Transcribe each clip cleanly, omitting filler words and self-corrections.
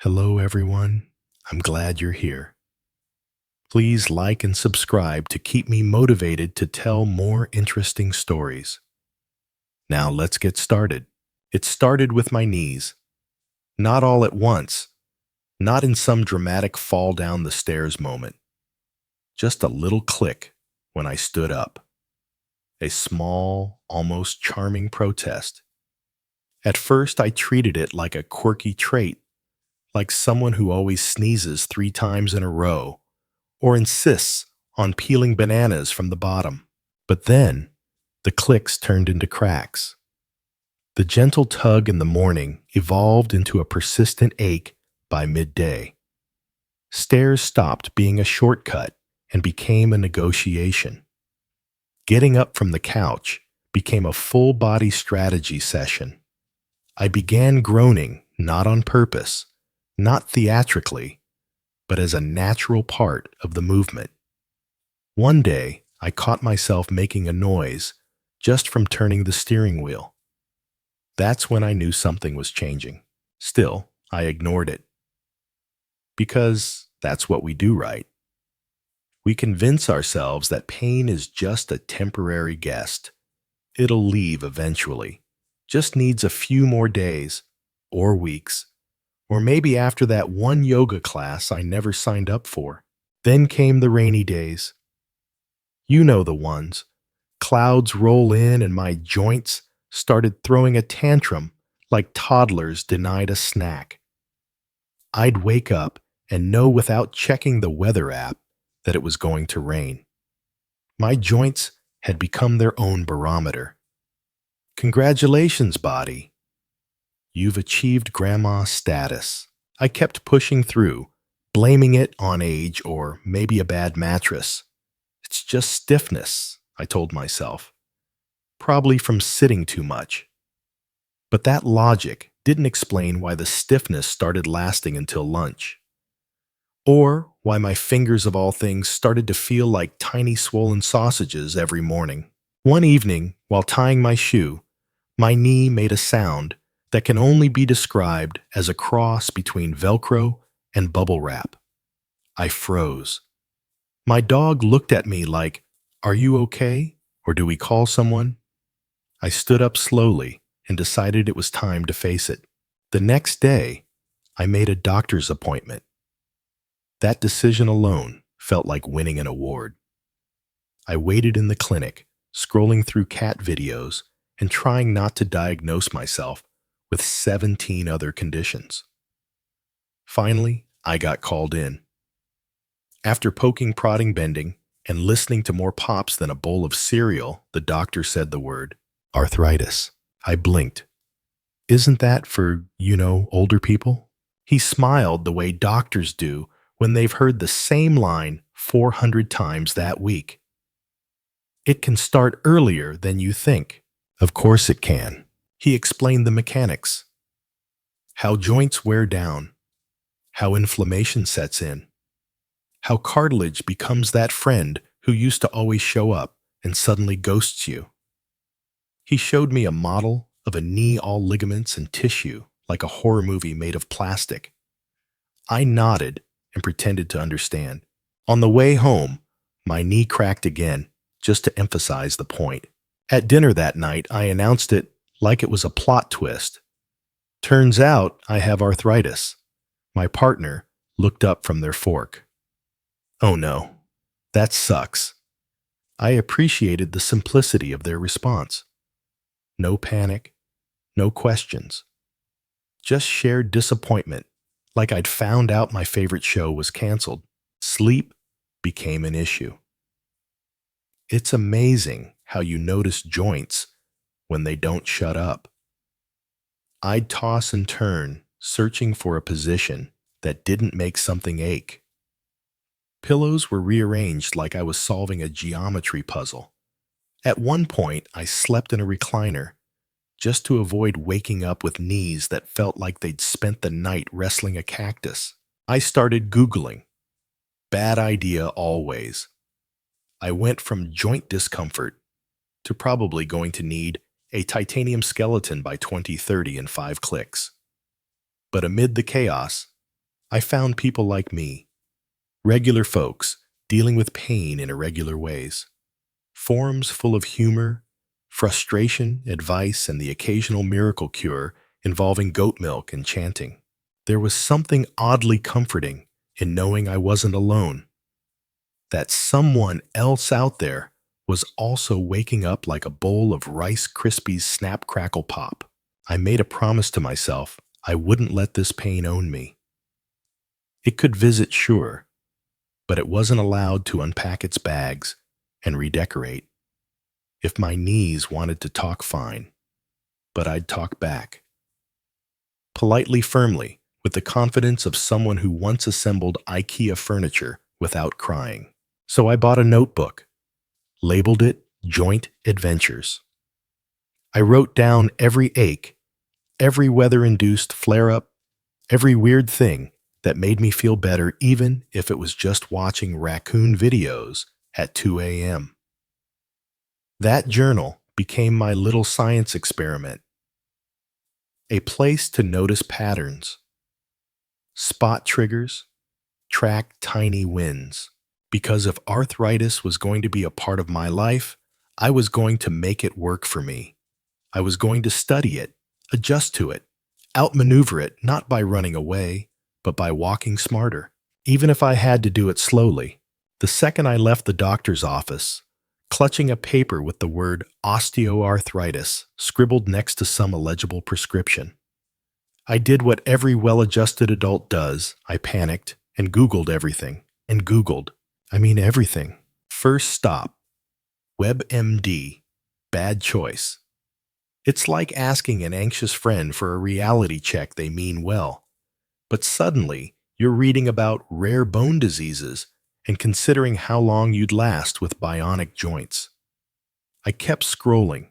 Hello, everyone. I'm glad you're here. Please like and subscribe to keep me motivated to tell more interesting stories. Now, let's get started. It started with my knees. Not all at once, not in some dramatic fall down the stairs moment. Just a little click when I stood up. A small, almost charming protest. At first, I treated it like a quirky trait, like someone who always sneezes 3 times in a row or insists on peeling bananas from the bottom. But then, the clicks turned into cracks. The gentle tug in the morning evolved into a persistent ache by midday. Stairs stopped being a shortcut and became a negotiation. Getting up from the couch became a full-body strategy session. I began groaning, not on purpose, not theatrically, but as a natural part of the movement. One day, I caught myself making a noise just from turning the steering wheel. That's when I knew something was changing. Still, I ignored it. Because that's what we do, right? We convince ourselves that pain is just a temporary guest. It'll leave eventually. Just needs a few more days, or weeks, or maybe after that one yoga class I never signed up for. Then came the rainy days. You know the ones. Clouds roll in and my joints started throwing a tantrum like toddlers denied a snack. I'd wake up and know without checking the weather app that it was going to rain. My joints had become their own barometer. Congratulations, body. You've achieved grandma status. I kept pushing through, blaming it on age or maybe a bad mattress. It's just stiffness, I told myself. Probably from sitting too much. But that logic didn't explain why the stiffness started lasting until lunch. Or why my fingers of all things started to feel like tiny swollen sausages every morning. One evening, while tying my shoe, my knee made a sound that can only be described as a cross between Velcro and bubble wrap. I froze. My dog looked at me like, "Are you okay? Or do we call someone?" I stood up slowly and decided it was time to face it. The next day, I made a doctor's appointment. That decision alone felt like winning an award. I waited in the clinic, scrolling through cat videos and trying not to diagnose myself with 17 other conditions. Finally, I got called in. After poking, prodding, bending, and listening to more pops than a bowl of cereal, the doctor said the word, arthritis. I blinked. Isn't that for, older people? He smiled the way doctors do when they've heard the same line 400 times that week. It can start earlier than you think. Of course it can. He explained the mechanics. How joints wear down. How inflammation sets in. How cartilage becomes that friend who used to always show up and suddenly ghosts you. He showed me a model of a knee all ligaments and tissue, like a horror movie made of plastic. I nodded and pretended to understand. On the way home, my knee cracked again, just to emphasize the point. At dinner that night, I announced it like it was a plot twist. Turns out I have arthritis. My partner looked up from their fork. Oh no, that sucks. I appreciated the simplicity of their response. No panic, no questions. Just shared disappointment, like I'd found out my favorite show was canceled. Sleep became an issue. It's amazing how you notice joints when they don't shut up. I'd toss and turn, searching for a position that didn't make something ache. Pillows were rearranged like I was solving a geometry puzzle. At one point, I slept in a recliner, just to avoid waking up with knees that felt like they'd spent the night wrestling a cactus. I started Googling. Bad idea always. I went from joint discomfort to probably going to need a titanium skeleton by 2030 in 5 clicks. But amid the chaos, I found people like me, regular folks dealing with pain in irregular ways. Forums full of humor, frustration, advice, and the occasional miracle cure involving goat milk and chanting. There was something oddly comforting in knowing I wasn't alone, that someone else out there was also waking up like a bowl of Rice Krispies Snap Crackle Pop. I made a promise to myself I wouldn't let this pain own me. It could visit, sure, but it wasn't allowed to unpack its bags and redecorate. If my knees wanted to talk, fine, but I'd talk back. Politely, firmly, with the confidence of someone who once assembled IKEA furniture without crying. So I bought a notebook, labeled it Joint Adventures. I wrote down every ache, every weather-induced flare-up, every weird thing that made me feel better, even if it was just watching raccoon videos at 2 a.m. That journal became my little science experiment, a place to notice patterns, spot triggers, track tiny wins. Because if arthritis was going to be a part of my life, I was going to make it work for me. I was going to study it, adjust to it, outmaneuver it, not by running away, but by walking smarter. Even if I had to do it slowly. The second I left the doctor's office, clutching a paper with the word osteoarthritis scribbled next to some illegible prescription, I did what every well-adjusted adult does. I panicked and Googled everything. Everything. First stop, WebMD, bad choice. It's like asking an anxious friend for a reality check. They mean well. But suddenly, you're reading about rare bone diseases and considering how long you'd last with bionic joints. I kept scrolling,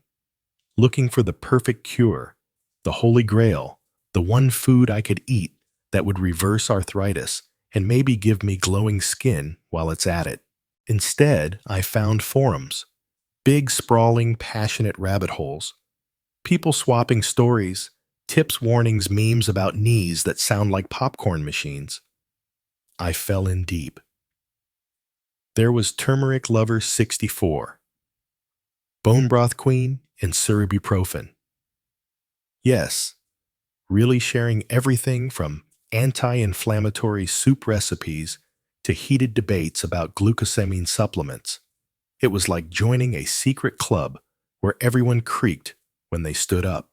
looking for the perfect cure, the holy grail, the one food I could eat that would reverse arthritis and maybe give me glowing skin while it's at it. Instead, I found forums, big, sprawling, passionate rabbit holes, people swapping stories, tips, warnings, memes about knees that sound like popcorn machines. I fell in deep. There was Turmeric Lover 64, Bone Broth Queen, and Ibuprofen. Yes, really sharing everything from anti-inflammatory soup recipes to heated debates about glucosamine supplements. It was like joining a secret club where everyone creaked when they stood up.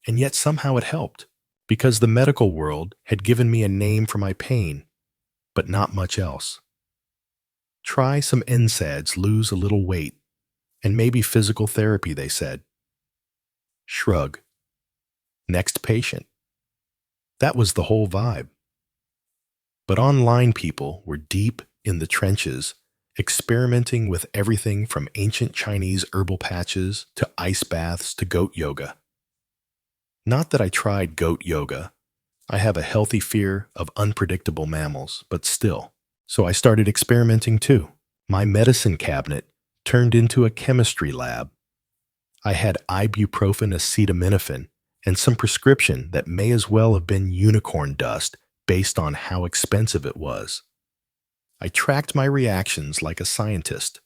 And yet somehow it helped, because the medical world had given me a name for my pain, but not much else. Try some NSAIDs, lose a little weight, and maybe physical therapy, they said. Shrug. Next patient. That was the whole vibe. But online people were deep in the trenches, experimenting with everything from ancient Chinese herbal patches to ice baths to goat yoga. Not that I tried goat yoga. I have a healthy fear of unpredictable mammals, but still. So I started experimenting too. My medicine cabinet turned into a chemistry lab. I had ibuprofen acetaminophen and some prescription that may as well have been unicorn dust based on how expensive it was. I tracked my reactions like a scientist.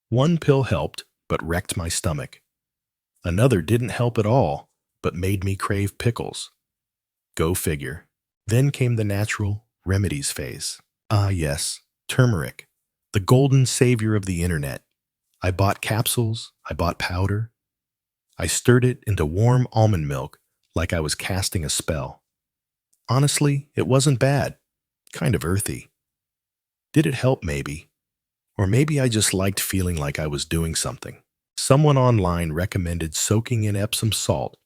One pill helped, but wrecked my stomach. Another didn't help at all, but made me crave pickles. Go figure. Then came the natural remedies phase. Ah yes, turmeric, the golden savior of the internet. I bought capsules, I bought powder. I stirred it into warm almond milk like I was casting a spell. Honestly, it wasn't bad. Kind of earthy. Did it help? Maybe. Or maybe I just liked feeling like I was doing something. Someone online recommended soaking in Epsom salt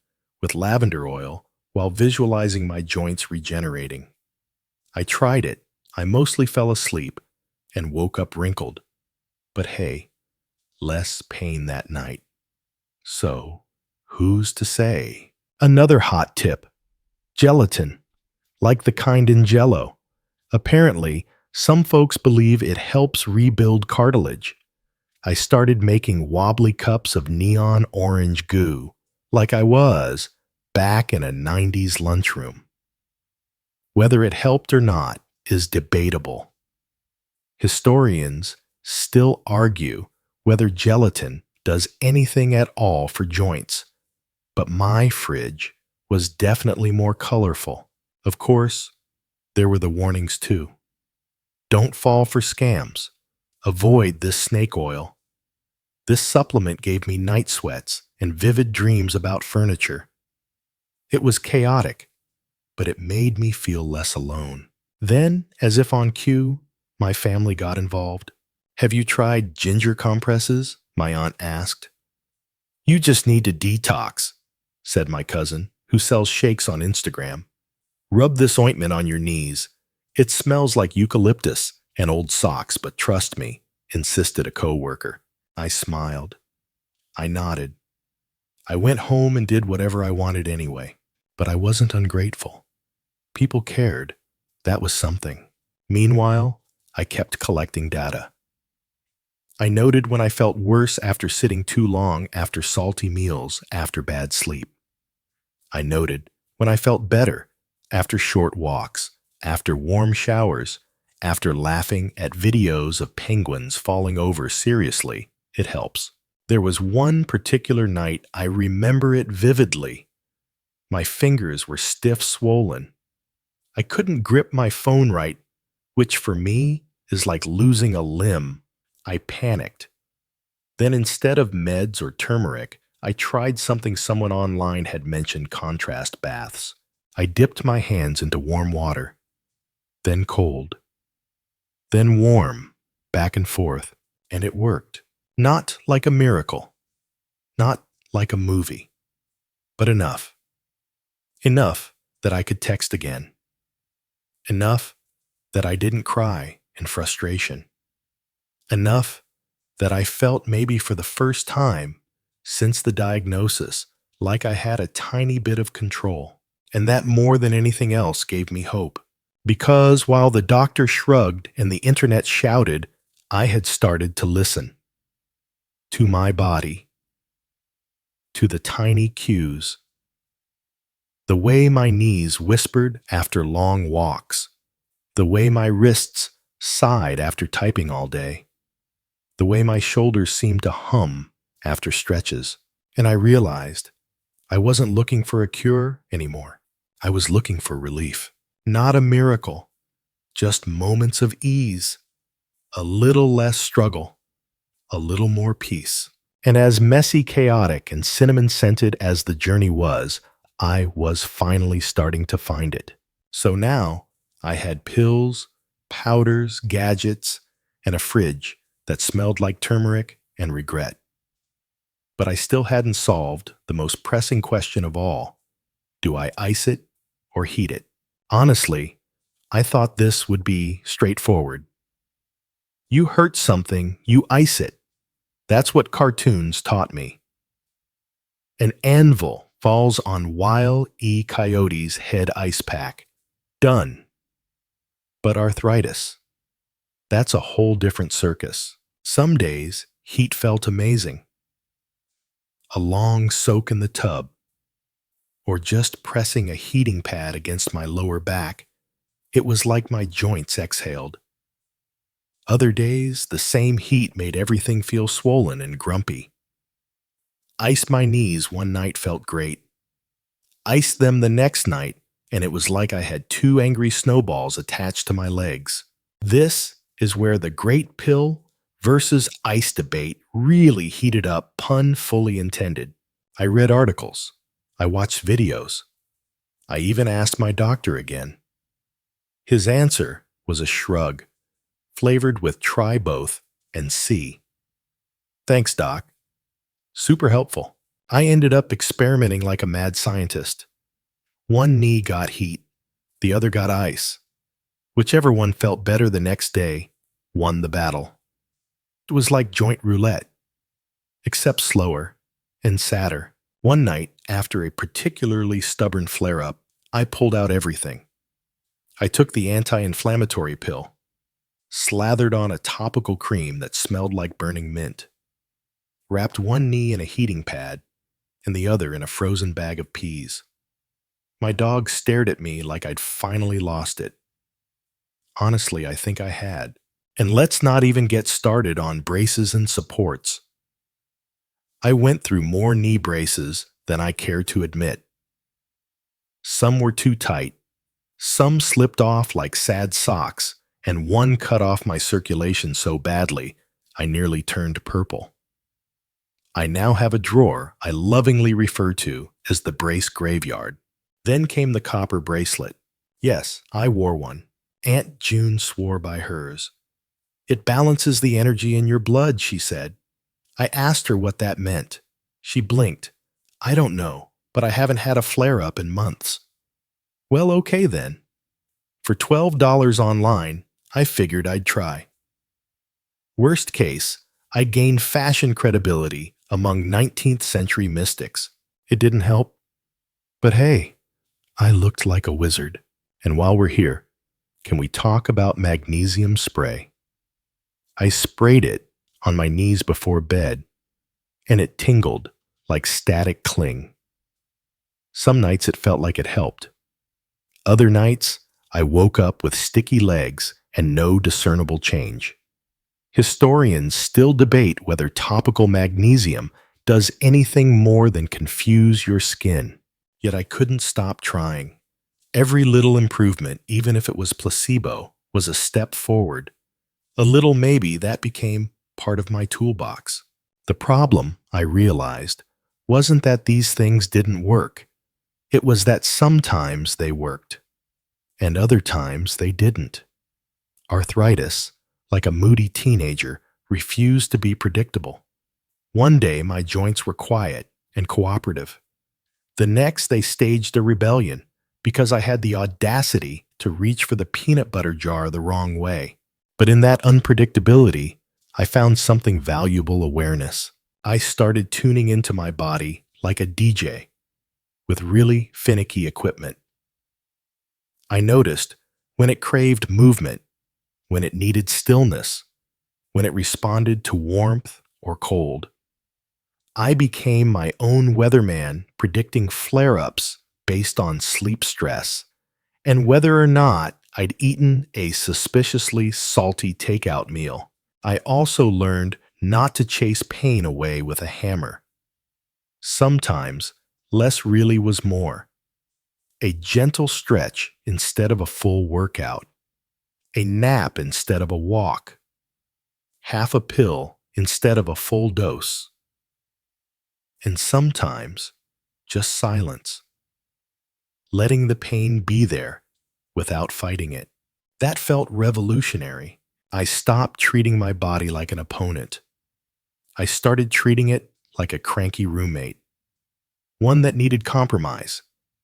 with lavender oil while visualizing my joints regenerating. I tried it. I mostly fell asleep and woke up wrinkled. But hey, less pain that night. So, who's to say? Another hot tip. Gelatin, like the kind in Jell-O. Apparently, some folks believe it helps rebuild cartilage. I started making wobbly cups of neon orange goo, like I was back in a 90s lunchroom. Whether it helped or not is debatable. Historians still argue whether gelatin does anything at all for joints, but my fridge was definitely more colorful. Of course, there were the warnings too. Don't fall for scams. Avoid this snake oil. This supplement gave me night sweats and vivid dreams about furniture. It was chaotic, but it made me feel less alone. Then, as if on cue, my family got involved. Have you tried ginger compresses? My aunt asked. You just need to detox, said my cousin, who sells shakes on Instagram. Rub this ointment on your knees. It smells like eucalyptus and old socks, but trust me, insisted a coworker. I smiled. I nodded. I went home and did whatever I wanted anyway, but I wasn't ungrateful. People cared. That was something. Meanwhile, I kept collecting data. I noted when I felt worse after sitting too long after salty meals after bad sleep. I noted when I felt better after short walks, after warm showers, after laughing at videos of penguins falling over seriously. It helps. There was one particular night I remember it vividly. My fingers were stiff swollen. I couldn't grip my phone right, which for me is like losing a limb. I panicked. Then instead of meds or turmeric, I tried something someone online had mentioned: contrast baths. I dipped my hands into warm water, then cold, then warm, back and forth, and it worked. Not like a miracle, not like a movie, but enough. Enough that I could text again. Enough that I didn't cry in frustration. Enough that I felt, maybe for the first time since the diagnosis, like I had a tiny bit of control. And that, more than anything else, gave me hope. Because while the doctor shrugged and the internet shouted, I had started to listen. To my body. To the tiny cues. The way my knees whispered after long walks. The way my wrists sighed after typing all day. The way my shoulders seemed to hum after stretches. And I realized I wasn't looking for a cure anymore. I was looking for relief. Not a miracle, just moments of ease, a little less struggle, a little more peace. And as messy, chaotic, and cinnamon-scented as the journey was, I was finally starting to find it. So now I had pills, powders, gadgets, and a fridge that smelled like turmeric and regret. But I still hadn't solved the most pressing question of all. Do I ice it or heat it? Honestly, I thought this would be straightforward. You hurt something, you ice it. That's what cartoons taught me. An anvil falls on Wile E. Coyote's head ice pack. Done. But arthritis, that's a whole different circus. Some days, heat felt amazing. A long soak in the tub, or just pressing a heating pad against my lower back, it was like my joints exhaled. Other days, the same heat made everything feel swollen and grumpy. Iced my knees one night felt great. Iced them the next night, and it was like I had two angry snowballs attached to my legs. This is where the great pill versus ice debate really heated up, pun fully intended. I read articles. I watched videos. I even asked my doctor again. His answer was a shrug, flavored with try both and see. Thanks, doc. Super helpful. I ended up experimenting like a mad scientist. One knee got heat, the other got ice. Whichever one felt better the next day won the battle. It was like joint roulette, except slower and sadder. One night, after a particularly stubborn flare-up, I pulled out everything. I took the anti-inflammatory pill, slathered on a topical cream that smelled like burning mint, wrapped one knee in a heating pad and the other in a frozen bag of peas. My dog stared at me like I'd finally lost it. Honestly, I think I had. And let's not even get started on braces and supports. I went through more knee braces than I care to admit. Some were too tight, some slipped off like sad socks, and one cut off my circulation so badly I nearly turned purple. I now have a drawer I lovingly refer to as the brace graveyard. Then came the copper bracelet. Yes, I wore one. Aunt June swore by hers. It balances the energy in your blood, she said. I asked her what that meant. She blinked. I don't know, but I haven't had a flare-up in months. Well, okay then. For $12 online, I figured I'd try. Worst case, I gained fashion credibility among 19th century mystics. It didn't help. But hey, I looked like a wizard. And while we're here, can we talk about magnesium spray? I sprayed it on my knees before bed, and it tingled like static cling. Some nights it felt like it helped. Other nights, I woke up with sticky legs and no discernible change. Historians still debate whether topical magnesium does anything more than confuse your skin. Yet I couldn't stop trying. Every little improvement, even if it was placebo, was a step forward. A little maybe that became part of my toolbox. The problem, I realized, wasn't that these things didn't work. It was that sometimes they worked, and other times they didn't. Arthritis, like a moody teenager, refused to be predictable. One day my joints were quiet and cooperative. The next they staged a rebellion because I had the audacity to reach for the peanut butter jar the wrong way. But in that unpredictability, I found something valuable: awareness. I started tuning into my body like a DJ with really finicky equipment. I noticed when it craved movement, when it needed stillness, when it responded to warmth or cold. I became my own weatherman, predicting flare-ups based on sleep stress and whether or not I'd eaten a suspiciously salty takeout meal. I also learned not to chase pain away with a hammer. Sometimes, less really was more. A gentle stretch instead of a full workout. A nap instead of a walk. Half a pill instead of a full dose. And sometimes, just silence. Letting the pain be there without fighting it. That felt revolutionary. I stopped treating my body like an opponent. I started treating it like a cranky roommate. One that needed compromise,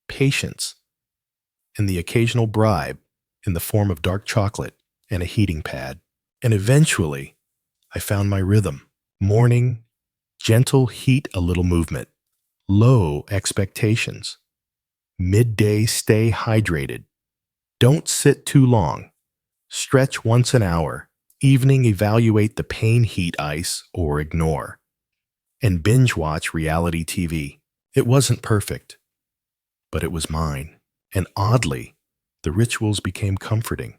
patience, and the occasional bribe in the form of dark chocolate and a heating pad. And eventually, I found my rhythm. Morning, gentle heat, a little movement. Low expectations. Midday, stay hydrated. Don't sit too long. Stretch once an hour. Evening, evaluate the pain, heat ice, or ignore. And binge watch reality TV. It wasn't perfect, but it was mine. And oddly, the rituals became comforting.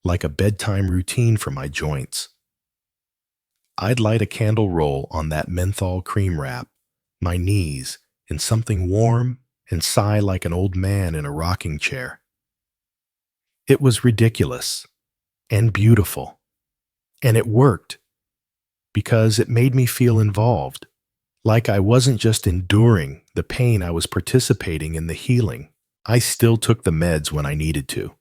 Like a bedtime routine for my joints. I'd light a candle roll on that menthol cream wrap, my knees in something warm, and sigh like an old man in a rocking chair. It was ridiculous and beautiful, and it worked because it made me feel involved, like I wasn't just enduring the pain, I was participating in the healing. I still took the meds when I needed to.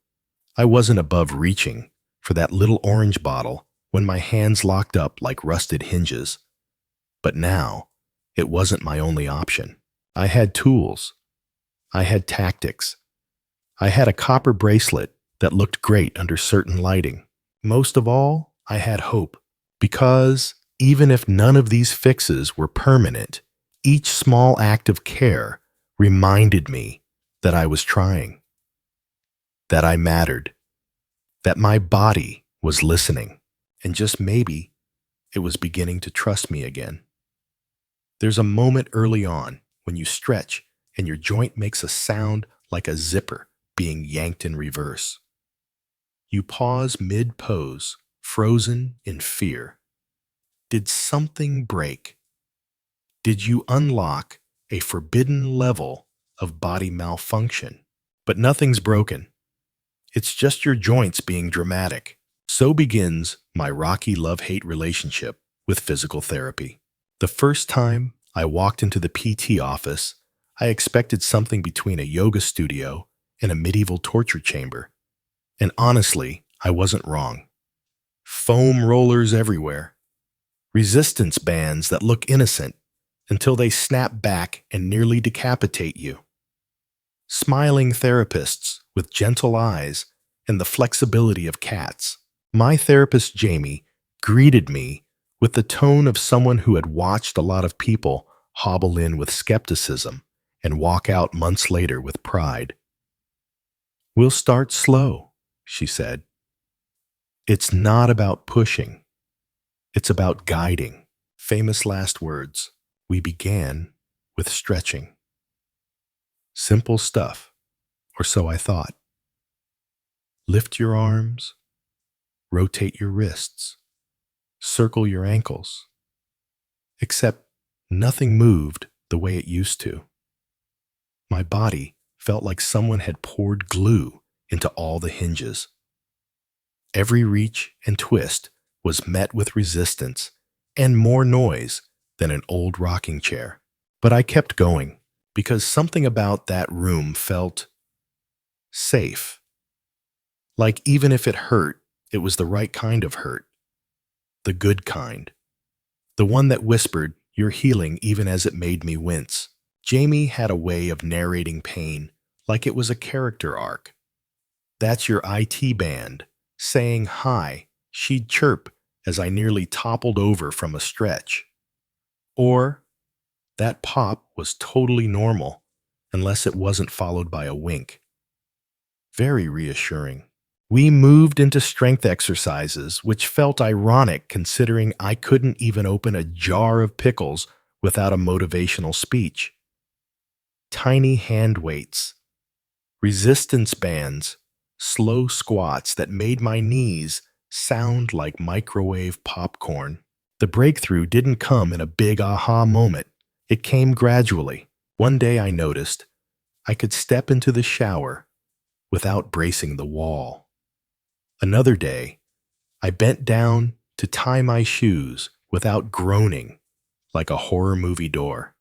I wasn't above reaching for that little orange bottle when my hands locked up like rusted hinges. But now, it wasn't my only option. I had tools. I had tactics. I had a copper bracelet that looked great under certain lighting. Most of all, I had hope, because even if none of these fixes were permanent, each small act of care reminded me that I was trying, that I mattered, that my body was listening, and just maybe it was beginning to trust me again. There's a moment early on when you stretch and your joint makes a sound like a zipper being yanked in reverse. You pause mid-pose, frozen in fear. Did something break? Did you unlock a forbidden level of body malfunction? But nothing's broken. It's just your joints being dramatic. So begins my rocky love-hate relationship with physical therapy. The first time I walked into the PT office, I expected something between a yoga studio and a medieval torture chamber. And honestly, I wasn't wrong. Foam rollers everywhere. Resistance bands that look innocent until they snap back and nearly decapitate you. Smiling therapists with gentle eyes and the flexibility of cats. My therapist, Jamie, greeted me with the tone of someone who had watched a lot of people hobble in with skepticism and walk out months later with pride. "We'll start slow," she said. "It's not about pushing. It's about guiding." Famous last words. We began with stretching. Simple stuff, or so I thought. Lift your arms, rotate your wrists, circle your ankles. Except nothing moved the way it used to. My body felt like someone had poured glue into all the hinges. Every reach and twist was met with resistance and more noise than an old rocking chair. But I kept going because something about that room felt safe. Like even if it hurt, it was the right kind of hurt. The good kind. The one that whispered, "You're healing," even as it made me wince. Jamie had a way of narrating pain like it was a character arc. "That's your IT band," saying hi, she'd chirp as I nearly toppled over from a stretch. Or, "That pop was totally normal, unless it wasn't followed by a wink." Very reassuring. We moved into strength exercises, which felt ironic considering I couldn't even open a jar of pickles without a motivational speech. Tiny hand weights, resistance bands, slow squats that made my knees sound like microwave popcorn. The breakthrough didn't come in a big aha moment. It came gradually. One day I noticed I could step into the shower without bracing the wall. Another day, I bent down to tie my shoes without groaning like a horror movie door.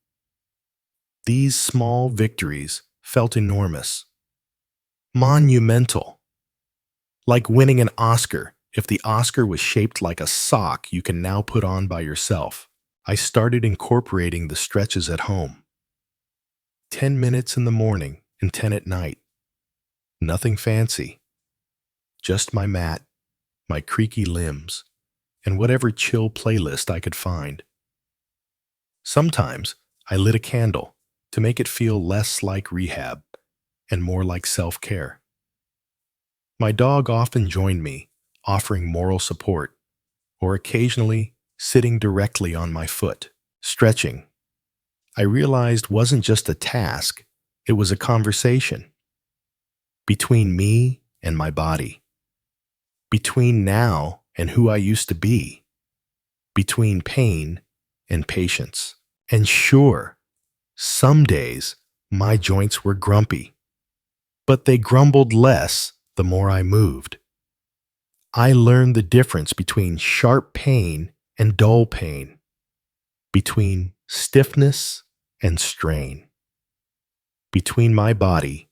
These small victories felt enormous, monumental, like winning an Oscar if the Oscar was shaped like a sock you can now put on by yourself. I started incorporating the stretches at home. 10 minutes in the morning and 10 at night. Nothing fancy. Just my mat, my creaky limbs, and whatever chill playlist I could find. Sometimes I lit a candle to make it feel less like rehab and more like self-care. My dog often joined me, offering moral support, or occasionally sitting directly on my foot. Stretching, I realized, wasn't just a task, it was a conversation. Between me and my body. Between now and who I used to be. Between pain and patience. And sure, some days my joints were grumpy, but they grumbled less the more I moved. I learned the difference between sharp pain and dull pain, between stiffness and strain, between my body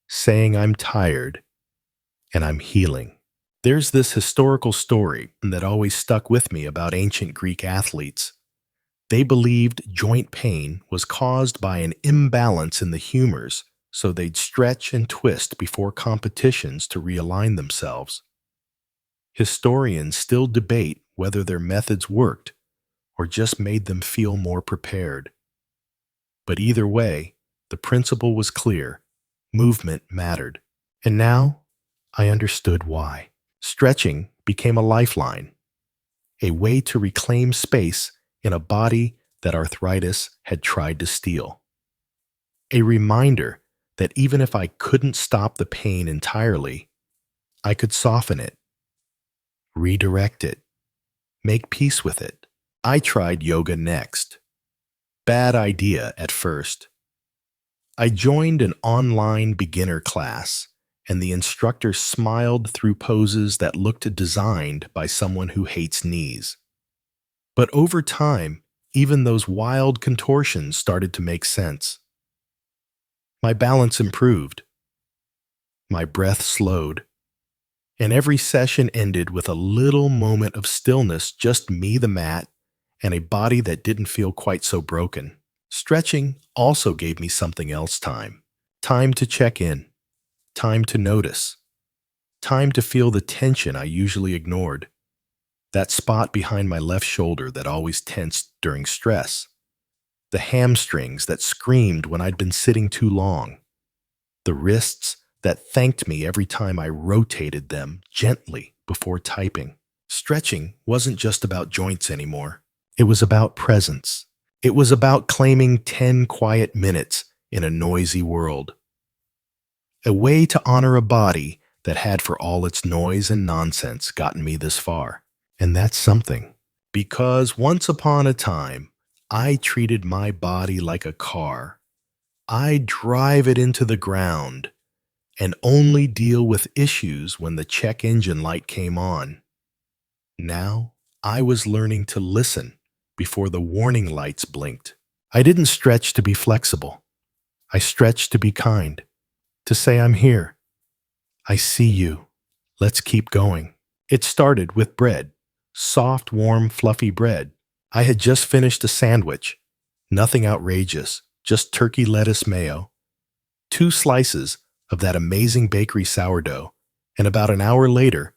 saying I'm tired and I'm healing. There's this historical story that always stuck with me about ancient Greek athletes. They believed joint pain was caused by an imbalance in the humors, so they'd stretch and twist before competitions to realign themselves. Historians still debate whether their methods worked or just made them feel more prepared. But either way, the principle was clear. Movement mattered. And now I understood why. Stretching became a lifeline, a way to reclaim space in a body that arthritis had tried to steal. A reminder that even if I couldn't stop the pain entirely, I could soften it, redirect it, make peace with it. I tried yoga next. Bad idea at first. I joined an online beginner class, and the instructor smiled through poses that looked designed by someone who hates knees. But over time, even those wild contortions started to make sense. My balance improved. My breath slowed. And every session ended with a little moment of stillness, just me, the mat, and a body that didn't feel quite so broken. Stretching also gave me something else: time. Time to check in. Time to notice. Time to feel the tension I usually ignored. That spot behind my left shoulder that always tensed during stress. The hamstrings that screamed when I'd been sitting too long. The wrists that thanked me every time I rotated them gently before typing. Stretching wasn't just about joints anymore. It was about presence. It was about claiming 10 quiet minutes in a noisy world. A way to honor a body that had, for all its noise and nonsense, gotten me this far. And that's something. Because once upon a time, I treated my body like a car. I'd drive it into the ground and only deal with issues when the check engine light came on. Now, I was learning to listen before the warning lights blinked. I didn't stretch to be flexible. I stretched to be kind, to say I'm here. I see you. Let's keep going. It started with bread. Soft, warm, fluffy bread. I had just finished a sandwich. Nothing outrageous, just turkey lettuce mayo. 2 slices of that amazing bakery sourdough, and about an hour later,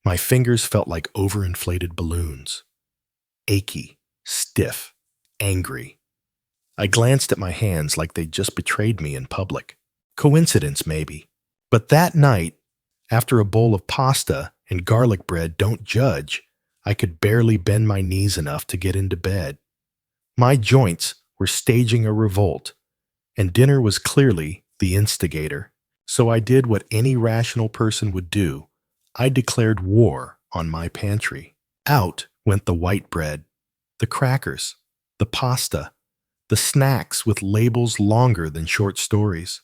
my fingers felt like overinflated balloons. Achy, stiff, angry. I glanced at my hands like they'd just betrayed me in public. Coincidence, maybe. But that night, after a bowl of pasta and garlic bread, don't judge, I could barely bend my knees enough to get into bed. My joints were staging a revolt, and dinner was clearly the instigator. So I did what any rational person would do. I declared war on my pantry. Out went the white bread, the crackers, the pasta, the snacks with labels longer than short stories.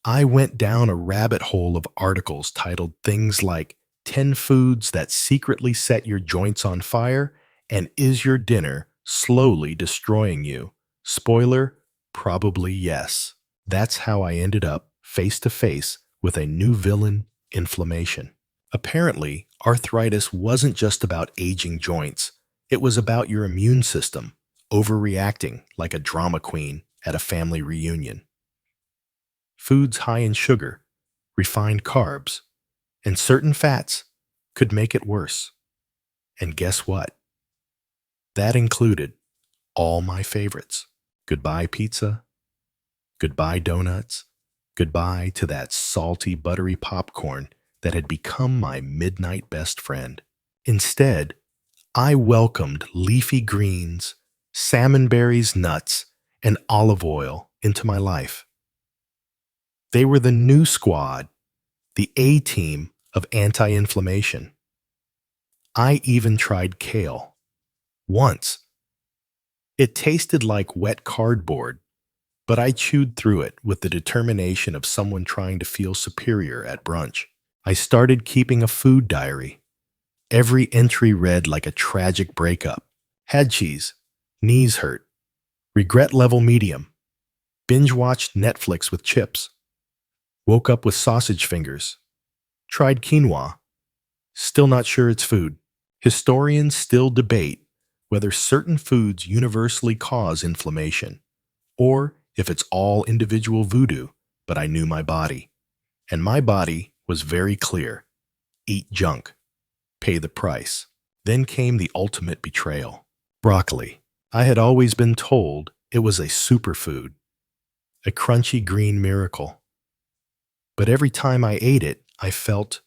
I went down a rabbit hole of articles titled things like 10 foods that secretly set your joints on fire, and is your dinner slowly destroying you? Spoiler, probably yes. That's how I ended up face to face with a new villain: inflammation. Apparently, arthritis wasn't just about aging joints. It was about your immune system overreacting like a drama queen at a family reunion. Foods high in sugar, refined carbs, and certain fats could make it worse. And guess what? That included all my favorites. Goodbye pizza, goodbye donuts, goodbye to that salty, buttery popcorn that had become my midnight best friend. Instead, I welcomed leafy greens, salmon berries, nuts, and olive oil into my life. They were the new squad, the A-team of anti-inflammation. I even tried kale. Once. It tasted like wet cardboard, but I chewed through it with the determination of someone trying to feel superior at brunch. I started keeping a food diary. Every entry read like a tragic breakup. Had cheese. Knees hurt. Regret level medium. Binge-watched Netflix with chips. Woke up with sausage fingers. Tried quinoa. Still not sure it's food. Historians still debate whether certain foods universally cause inflammation, or if it's all individual voodoo, but I knew my body. And my body was very clear. Eat junk. Pay the price. Then came the ultimate betrayal. Broccoli. I had always been told it was a superfood, a crunchy green miracle. But every time I ate it, I felt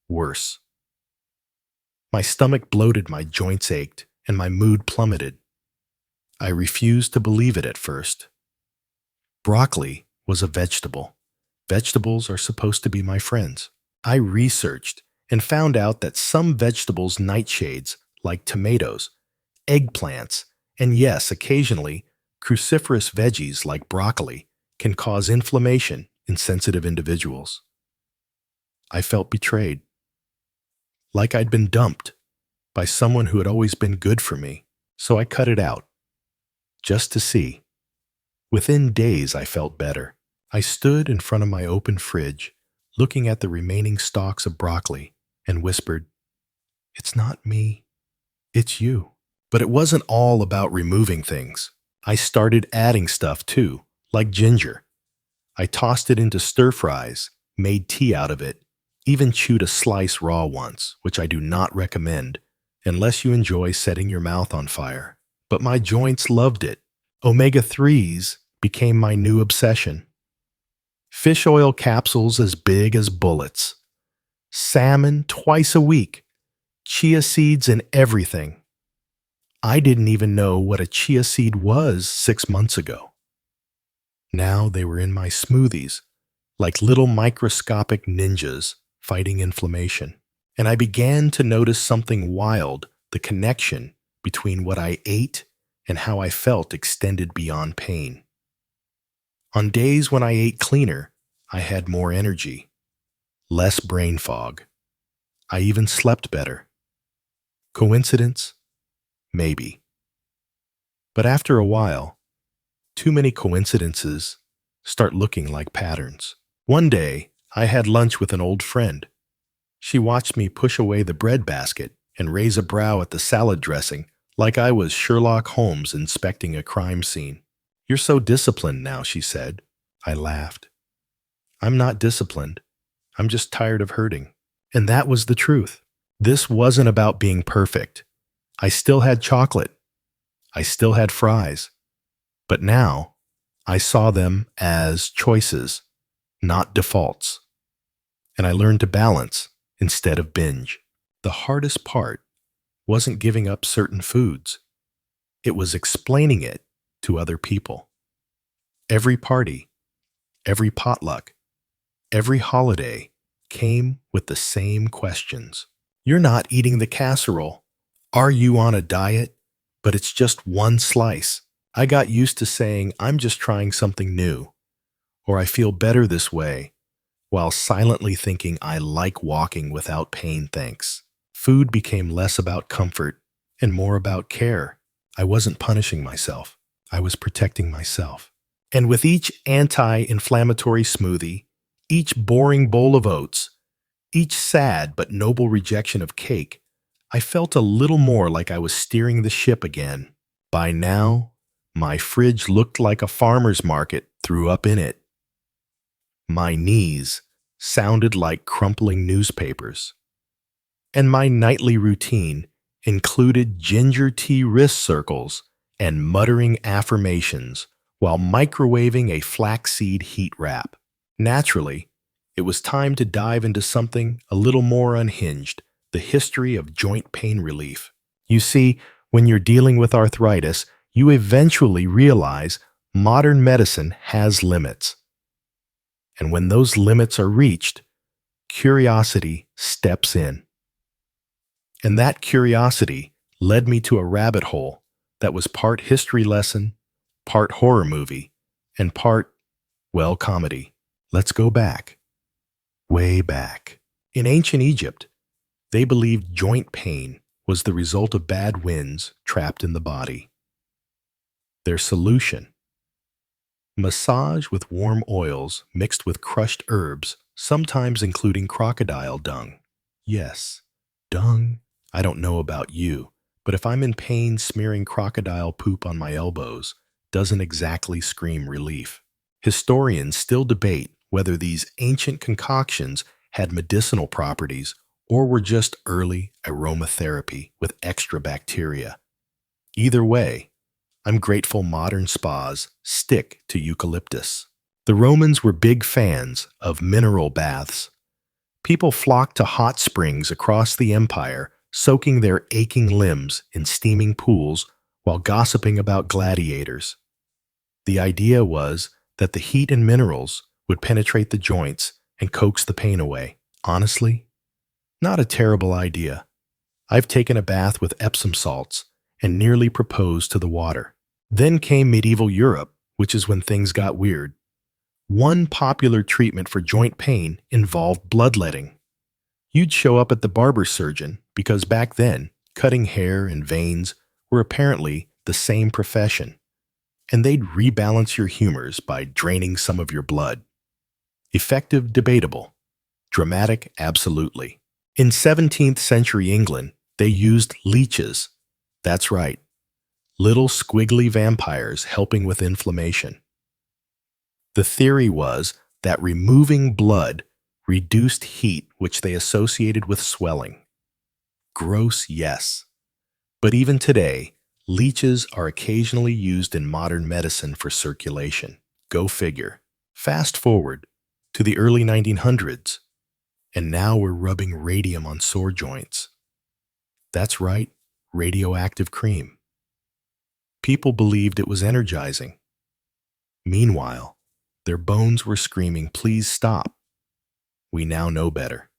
worse. My stomach bloated, my joints ached, and my mood plummeted. I refused to believe it at first. Broccoli was a vegetable. Vegetables are supposed to be my friends. I researched and found out that some vegetables' nightshades, like tomatoes, eggplants, and yes, occasionally, cruciferous veggies like broccoli, can cause inflammation in sensitive individuals. I felt betrayed, like I'd been dumped by someone who had always been good for me, so I cut it out, just to see. Within days, I felt better. I stood in front of my open fridge, looking at the remaining stalks of broccoli, and whispered, "It's not me, it's you." But it wasn't all about removing things. I started adding stuff too, like ginger. I tossed it into stir fries, made tea out of it, even chewed a slice raw once, which I do not recommend, unless you enjoy setting your mouth on fire. But my joints loved it. Omega-3s became my new obsession. Fish oil capsules as big as bullets. Salmon twice a week. Chia seeds in everything. I didn't even know what a chia seed was 6 months ago. Now they were in my smoothies, like little microscopic ninjas fighting inflammation. And I began to notice something wild, the connection between what I ate and how I felt extended beyond pain. On days when I ate cleaner, I had more energy, less brain fog. I even slept better. Coincidence? Maybe. But after a while, too many coincidences start looking like patterns. One day, I had lunch with an old friend. She watched me push away the bread basket and raise a brow at the salad dressing like I was Sherlock Holmes inspecting a crime scene. "You're so disciplined now," she said. I laughed. "I'm not disciplined. I'm just tired of hurting." And that was the truth. This wasn't about being perfect. I still had chocolate. I still had fries. But now, I saw them as choices, not defaults. And I learned to balance instead of binge. The hardest part wasn't giving up certain foods. It was explaining it to other people. Every party, every potluck, every holiday came with the same questions. "You're not eating the casserole. Are you on a diet? But it's just one slice." I got used to saying, "I'm just trying something new," or "I feel better this way," while silently thinking I like walking without pain, thanks. Food became less about comfort and more about care. I wasn't punishing myself. I was protecting myself. And with each anti-inflammatory smoothie, each boring bowl of oats, each sad but noble rejection of cake, I felt a little more like I was steering the ship again. By now, my fridge looked like a farmer's market threw up in it. My knees sounded like crumpling newspapers. And my nightly routine included ginger tea wrist circles and muttering affirmations while microwaving a flaxseed heat wrap. Naturally, it was time to dive into something a little more unhinged, the history of joint pain relief. You see, when you're dealing with arthritis, you eventually realize modern medicine has limits. And when those limits are reached, curiosity steps in. And that curiosity led me to a rabbit hole that was part history lesson, part horror movie, and part, well, comedy. Let's go back, way back. In ancient Egypt, they believed joint pain was the result of bad winds trapped in the body. Their solution: massage with warm oils mixed with crushed herbs, sometimes including crocodile dung. Yes, dung. I don't know about you, but if I'm in pain, smearing crocodile poop on my elbows doesn't exactly scream relief. Historians still debate whether these ancient concoctions had medicinal properties or were just early aromatherapy with extra bacteria. Either way, I'm grateful modern spas stick to eucalyptus. The Romans were big fans of mineral baths. People flocked to hot springs across the empire, soaking their aching limbs in steaming pools while gossiping about gladiators. The idea was that the heat and minerals would penetrate the joints and coax the pain away. Honestly, not a terrible idea. I've taken a bath with Epsom salts and nearly proposed to the water. Then came medieval Europe, which is when things got weird. One popular treatment for joint pain involved bloodletting. You'd show up at the barber surgeon because back then, cutting hair and veins were apparently the same profession, and they'd rebalance your humors by draining some of your blood. Effective, debatable. Dramatic, absolutely. In 17th century England, they used leeches. That's right, little squiggly vampires helping with inflammation. The theory was that removing blood reduced heat, which they associated with swelling. Gross, yes. But even today, leeches are occasionally used in modern medicine for circulation. Go figure. Fast forward to the early 1900s, and now we're rubbing radium on sore joints. That's right, radioactive cream. People believed it was energizing. Meanwhile, their bones were screaming, "Please stop." We now know better.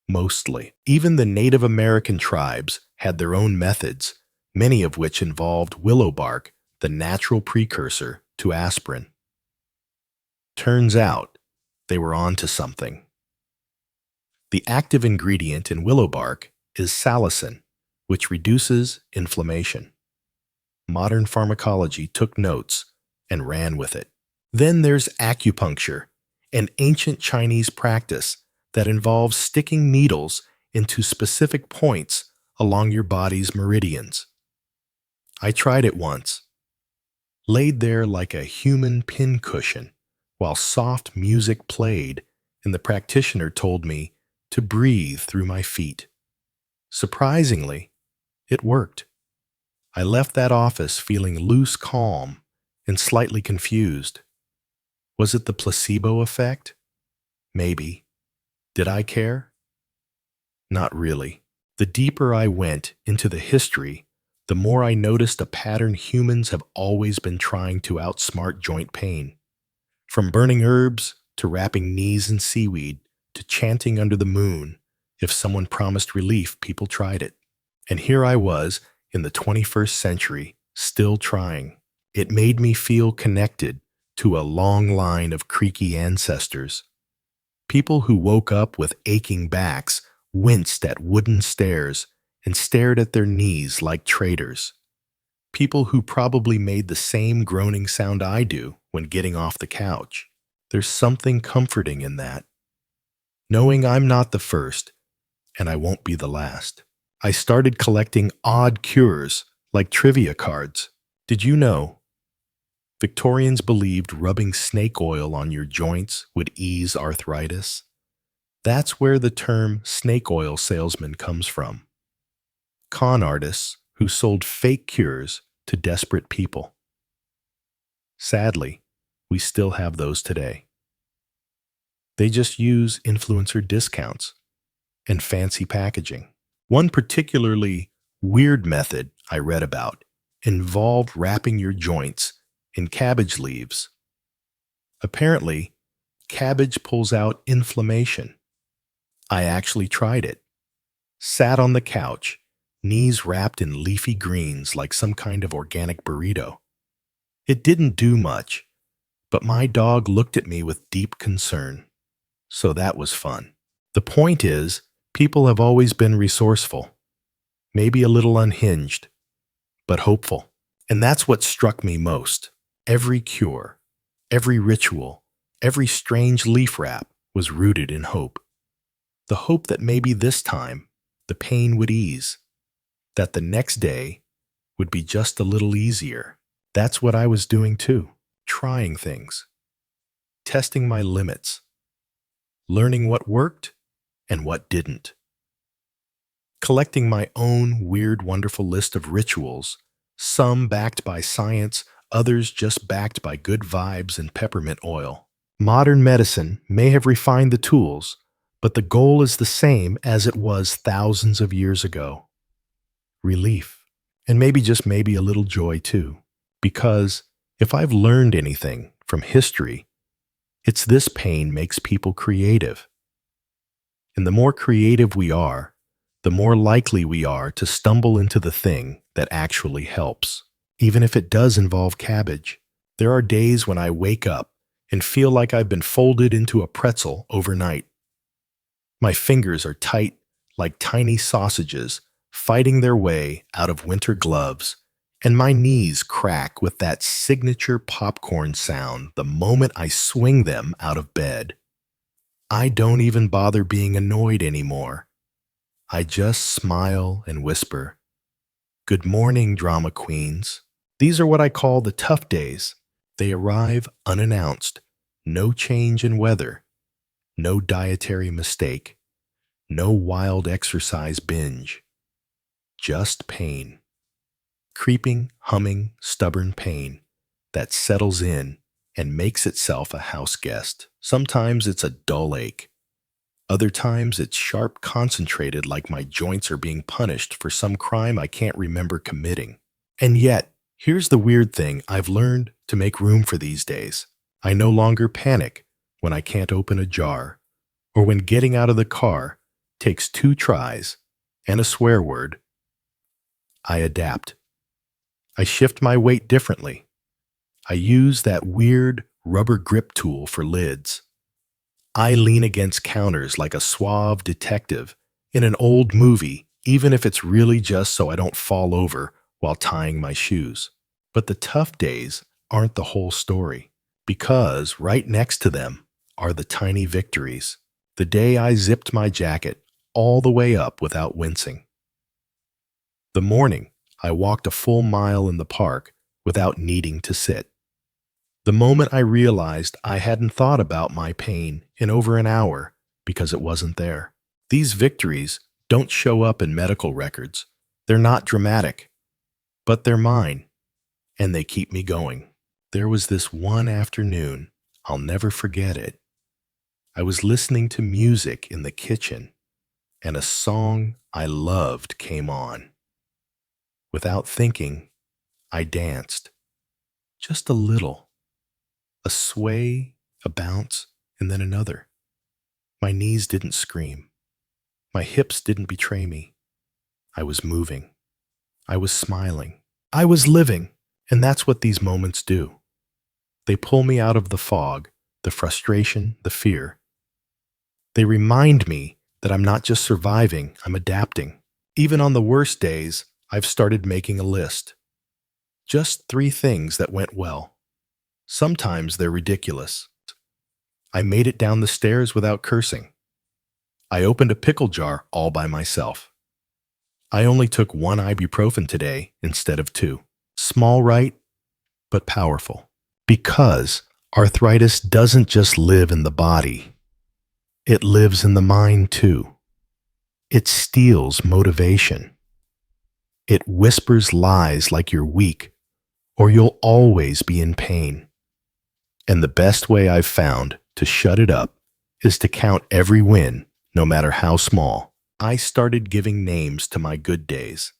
Mostly. Even the Native American tribes had their own methods, many of which involved willow bark, the natural precursor to aspirin. Turns out, they were onto something. The active ingredient in willow bark is salicin, which reduces inflammation. Modern pharmacology took notes and ran with it. Then there's acupuncture, an ancient Chinese practice that involves sticking needles into specific points along your body's meridians. I tried it once, laid there like a human pincushion while soft music played, and the practitioner told me to breathe through my feet. Surprisingly, it worked. I left that office feeling loose, calm, and slightly confused. Was it the placebo effect? Maybe. Did I care? Not really. The deeper I went into the history, the more I noticed a pattern humans have always been trying to outsmart joint pain. From burning herbs to wrapping knees in seaweed to chanting under the moon, if someone promised relief, people tried it. And here I was in the 21st century, still trying. It made me feel connected to a long line of creaky ancestors. People who woke up with aching backs winced at wooden stairs and stared at their knees like traitors. People who probably made the same groaning sound I do when getting off the couch. There's something comforting in that, knowing I'm not the first and I won't be the last. I started collecting odd cures like trivia cards. Did you know Victorians believed rubbing snake oil on your joints would ease arthritis? That's where the term snake oil salesman comes from. Con artists who sold fake cures to desperate people. Sadly, we still have those today. They just use influencer discounts and fancy packaging. One particularly weird method I read about involved wrapping your joints in cabbage leaves. Apparently, cabbage pulls out inflammation. I actually tried it. Sat on the couch, knees wrapped in leafy greens like some kind of organic burrito. It didn't do much, but my dog looked at me with deep concern. So that was fun. The point is, people have always been resourceful, maybe a little unhinged, but hopeful. And that's what struck me most. Every cure, every ritual, every strange leaf wrap was rooted in hope. The hope that maybe this time the pain would ease, that the next day would be just a little easier. That's what I was doing too, trying things, testing my limits, learning what worked and what didn't, collecting my own weird, wonderful list of rituals, some backed by science, others just backed by good vibes and peppermint oil. Modern medicine may have refined the tools, but the goal is the same as it was thousands of years ago. Relief. And maybe just maybe a little joy too. Because if I've learned anything from history, it's this pain makes people creative. And the more creative we are, the more likely we are to stumble into the thing that actually helps, even if it does involve cabbage. There are days when I wake up and feel like I've been folded into a pretzel overnight. My fingers are tight like tiny sausages fighting their way out of winter gloves, and my knees crack with that signature popcorn sound the moment I swing them out of bed. I don't even bother being annoyed anymore. I just smile and whisper, "Good morning, drama queens." These are what I call the tough days. They arrive unannounced. No change in weather, no dietary mistake, no wild exercise binge. Just pain. Creeping, humming, stubborn pain that settles in and makes itself a house guest. Sometimes it's a dull ache. Other times it's sharp concentrated like my joints are being punished for some crime I can't remember committing. And yet, here's the weird thing I've learned to make room for these days. I no longer panic when I can't open a jar, or when getting out of the car takes 2 tries and a swear word. I adapt. I shift my weight differently. I use that weird rubber grip tool for lids. I lean against counters like a suave detective in an old movie, even if it's really just so I don't fall over while tying my shoes. But the tough days aren't the whole story, because right next to them are the tiny victories. The day I zipped my jacket all the way up without wincing. The morning I walked a full mile in the park without needing to sit. The moment I realized I hadn't thought about my pain in over an hour because it wasn't there. These victories don't show up in medical records. They're not dramatic, but they're mine, and they keep me going. There was this one afternoon, I'll never forget it. I was listening to music in the kitchen, and a song I loved came on. Without thinking, I danced. Just a little. A sway, a bounce, and then another. My knees didn't scream. My hips didn't betray me. I was moving. I was smiling. I was living, and that's what these moments do. They pull me out of the fog, the frustration, the fear. They remind me that I'm not just surviving, I'm adapting. Even on the worst days, I've started making a list. Just 3 things that went well. Sometimes they're ridiculous. I made it down the stairs without cursing. I opened a pickle jar all by myself. I only took 1 ibuprofen today instead of 2. Small, right? But powerful. Because arthritis doesn't just live in the body. It lives in the mind too. It steals motivation. It whispers lies like you're weak or you'll always be in pain. And the best way I've found to shut it up is to count every win, no matter how small. I started giving names to my good days.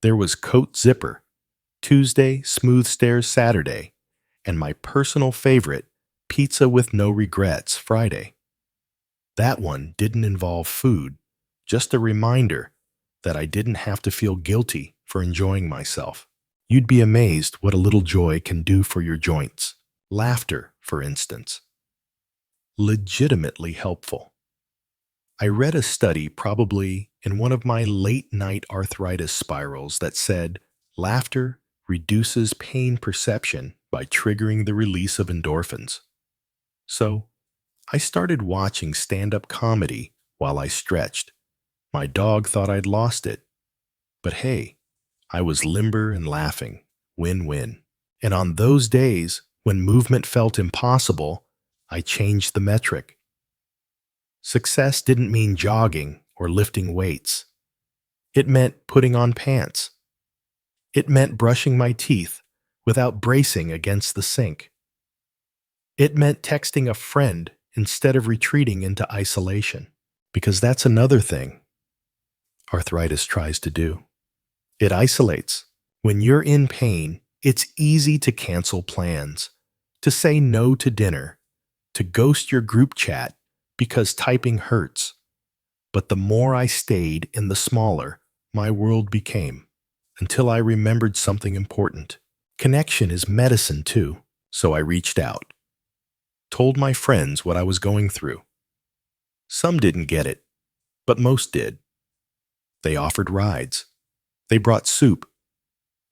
There was Coat Zipper, Tuesday, Smooth Stairs Saturday, and my personal favorite, Pizza with No Regrets Friday. That one didn't involve food, just a reminder that I didn't have to feel guilty for enjoying myself. You'd be amazed what a little joy can do for your joints. Laughter, for instance. Legitimately helpful. I read a study probably in one of my late-night arthritis spirals that said laughter reduces pain perception by triggering the release of endorphins. So, I started watching stand-up comedy while I stretched. My dog thought I'd lost it. But hey, I was limber and laughing. Win-win. And on those days when movement felt impossible, I changed the metric. Success didn't mean jogging or lifting weights. It meant putting on pants. It meant brushing my teeth without bracing against the sink. It meant texting a friend instead of retreating into isolation, because that's another thing arthritis tries to do. It isolates. When you're in pain, it's easy to cancel plans, to say no to dinner, to ghost your group chat because typing hurts. But the more I stayed in the smaller my world became, until I remembered something important. Connection is medicine too, so I reached out, told my friends what I was going through. Some didn't get it, but most did. They offered rides. They brought soup.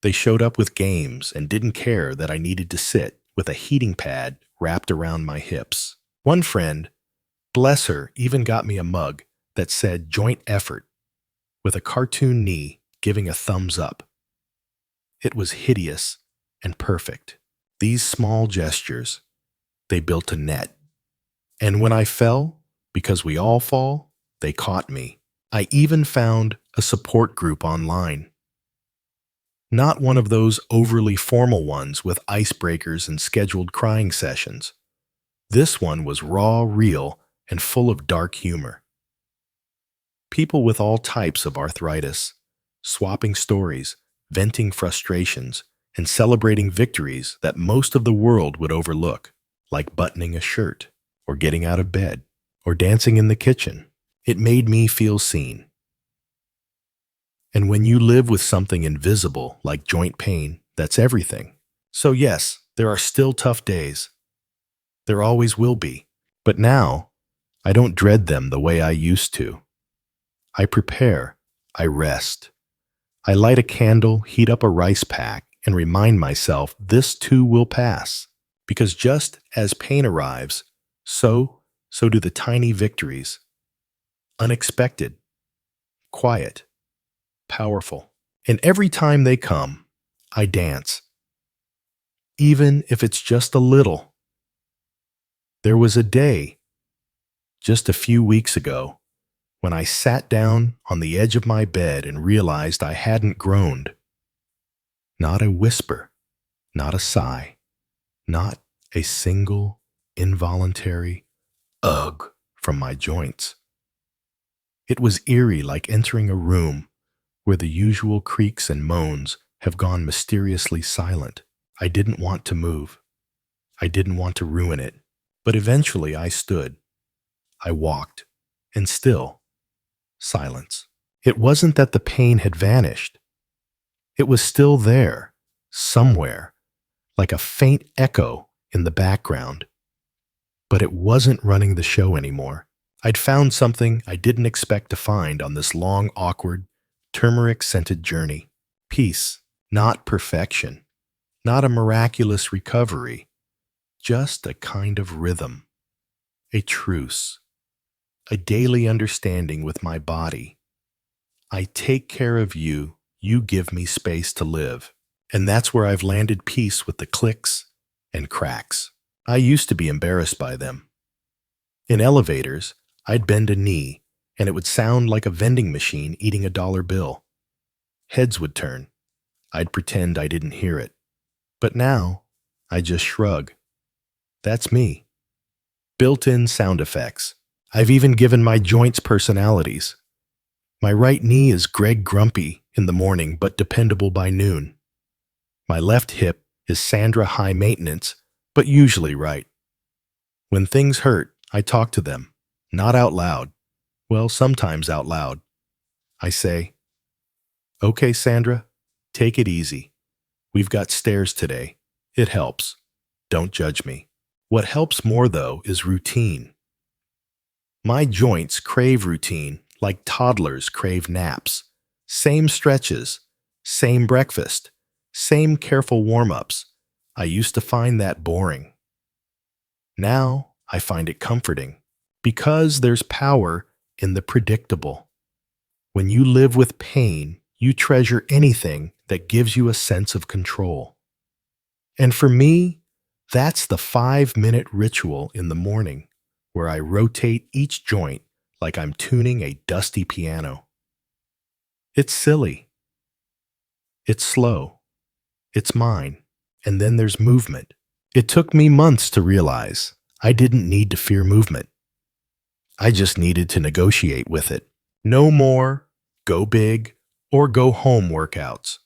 They showed up with games and didn't care that I needed to sit with a heating pad wrapped around my hips. One friend, bless her, even got me a mug that said joint effort with a cartoon knee giving a thumbs up. It was hideous and perfect. These small gestures, they built a net. And when I fell, because we all fall, they caught me. I even found a support group online. Not one of those overly formal ones with icebreakers and scheduled crying sessions. This one was raw, real, and full of dark humor. People with all types of arthritis, swapping stories, venting frustrations, and celebrating victories that most of the world would overlook, like buttoning a shirt, or getting out of bed, or dancing in the kitchen. It made me feel seen. And when you live with something invisible like joint pain, that's everything. So yes, there are still tough days. There always will be. But now, I don't dread them the way I used to. I prepare. I rest. I light a candle, heat up a rice pack, and remind myself this too will pass. Because just as pain arrives, so do the tiny victories. Unexpected, quiet, powerful. And every time they come, I dance. Even if it's just a little. There was a day, just a few weeks ago, when I sat down on the edge of my bed and realized I hadn't groaned. Not a whisper, not a sigh, not a single involuntary ugh from my joints. It was eerie, like entering a room where the usual creaks and moans have gone mysteriously silent. I didn't want to move. I didn't want to ruin it. But eventually I stood. I walked. And still, silence. It wasn't that the pain had vanished. It was still there, somewhere, like a faint echo in the background. But it wasn't running the show anymore. I'd found something I didn't expect to find on this long, awkward, turmeric-scented journey. Peace, not perfection, not a miraculous recovery, just a kind of rhythm, a truce, a daily understanding with my body. I take care of you, you give me space to live. And that's where I've landed peace with the clicks and cracks. I used to be embarrassed by them. In elevators, I'd bend a knee, and it would sound like a vending machine eating a dollar bill. Heads would turn. I'd pretend I didn't hear it. But now, I just shrug. That's me. Built-in sound effects. I've even given my joints personalities. My right knee is Greg Grumpy in the morning, but dependable by noon. My left hip is Sandra High Maintenance, but usually right. When things hurt, I talk to them. Not out loud. Well, sometimes out loud. I say, "Okay, Sandra, take it easy. We've got stairs today. It helps. Don't judge me." What helps more, though, is routine. My joints crave routine like toddlers crave naps. Same stretches, same breakfast, same careful warm-ups. I used to find that boring. Now I find it comforting. Because there's power in the predictable. When you live with pain, you treasure anything that gives you a sense of control. And for me, that's the 5-minute ritual in the morning where I rotate each joint like I'm tuning a dusty piano. It's silly. It's slow. It's mine. And then there's movement. It took me months to realize I didn't need to fear movement. I just needed to negotiate with it. No more go big or go home workouts.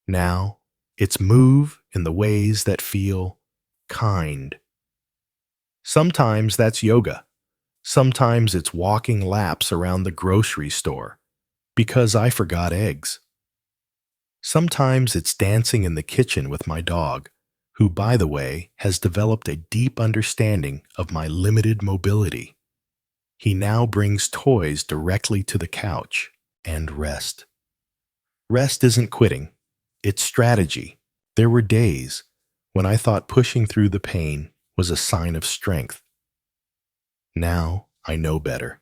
Now, it's move in the ways that feel kind. Sometimes that's yoga. Sometimes it's walking laps around the grocery store because I forgot eggs. Sometimes it's dancing in the kitchen with my dog, who, by the way, has developed a deep understanding of my limited mobility. He now brings toys directly to the couch and rest. Rest isn't quitting, it's strategy. There were days when I thought pushing through the pain was a sign of strength. Now I know better.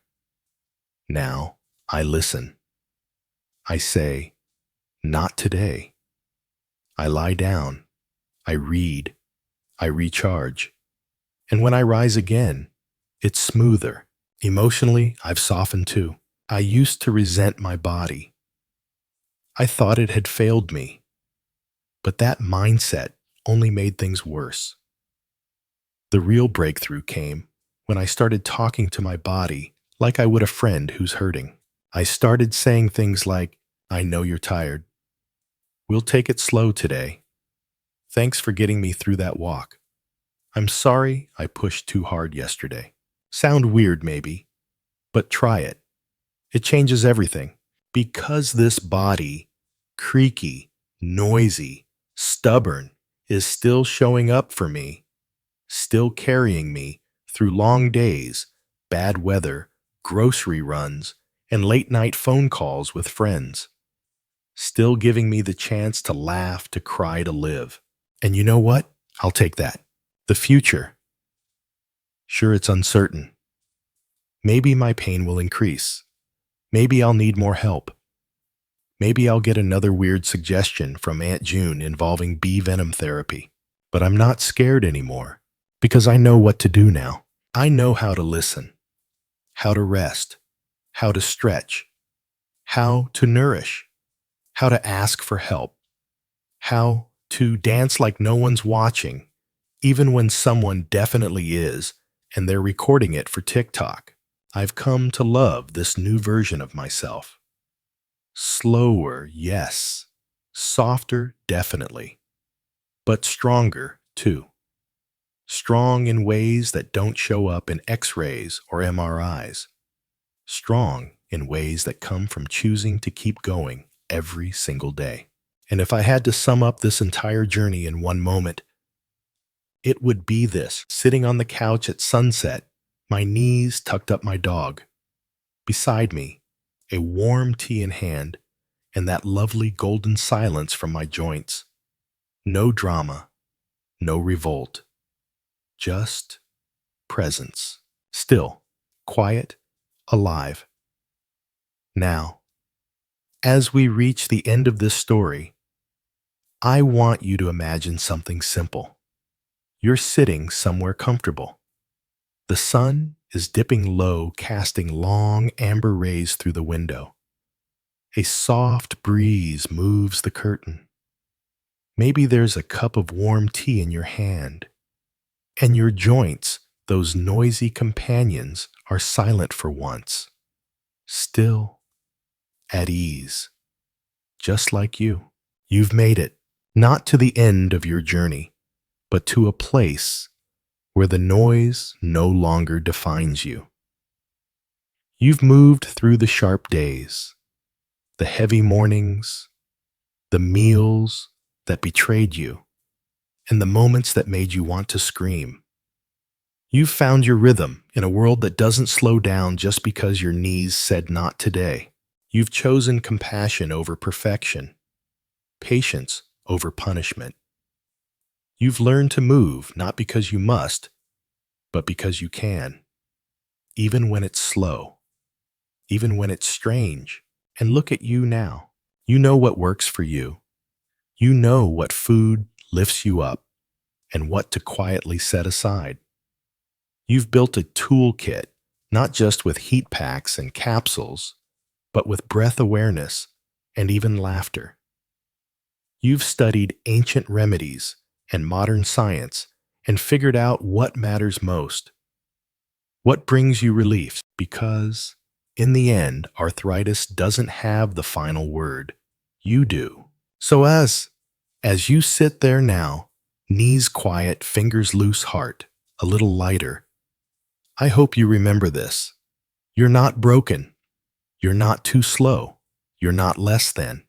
Now I listen. I say, not today. I lie down. I read. I recharge. And when I rise again, it's smoother. Emotionally, I've softened too. I used to resent my body. I thought it had failed me. But that mindset only made things worse. The real breakthrough came when I started talking to my body like I would a friend who's hurting. I started saying things like, I know you're tired. We'll take it slow today. Thanks for getting me through that walk. I'm sorry I pushed too hard yesterday. Sound weird maybe, but try it. It changes everything. Because this body, creaky, noisy, stubborn, is still showing up for me, still carrying me through long days, bad weather, grocery runs, and late-night phone calls with friends. Still giving me the chance to laugh, to cry, to live. And you know what? I'll take that. The future. Sure, it's uncertain. Maybe my pain will increase. Maybe I'll need more help. Maybe I'll get another weird suggestion from Aunt June involving bee venom therapy. But I'm not scared anymore because I know what to do now. I know how to listen, how to rest, how to stretch, how to nourish, how to ask for help, how to dance like no one's watching, even when someone definitely is, and they're recording it for TikTok. I've come to love this new version of myself. Slower, yes. Softer, definitely. But stronger, too. Strong in ways that don't show up in X-rays or MRIs. Strong in ways that come from choosing to keep going every single day. And if I had to sum up this entire journey in one moment, it would be this: sitting on the couch at sunset, my knees tucked up my dog. Beside me, a warm tea in hand, and that lovely golden silence from my joints. No drama, no revolt, just presence. Still, quiet, alive. Now, as we reach the end of this story, I want you to imagine something simple. You're sitting somewhere comfortable. The sun is dipping low, casting long amber rays through the window. A soft breeze moves the curtain. Maybe there's a cup of warm tea in your hand, and your joints, those noisy companions, are silent for once. Still, at ease, just like you. You've made it, not to the end of your journey, but to a place where the noise no longer defines you. You've moved through the sharp days, the heavy mornings, the meals that betrayed you, and the moments that made you want to scream. You've found your rhythm in a world that doesn't slow down just because your knees said not today. You've chosen compassion over perfection, patience over punishment. You've learned to move not because you must, but because you can, even when it's slow, even when it's strange. And look at you now. You know what works for you. You know what food lifts you up and what to quietly set aside. You've built a toolkit, not just with heat packs and capsules, but with breath awareness and even laughter. You've studied ancient remedies and modern science and figured out what matters most. What brings you relief? Because, in the end, arthritis doesn't have the final word. You do. So as you sit there now, Knees quiet, fingers loose, heart a little lighter. I hope you remember this. You're not broken. You're not too slow. You're not less than.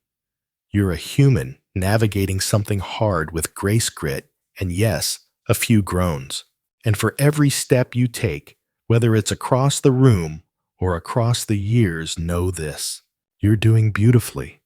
You're a human navigating something hard with grace, grit, and yes, a few groans. And for every step you take, whether it's across the room or across the years, know this. You're doing beautifully.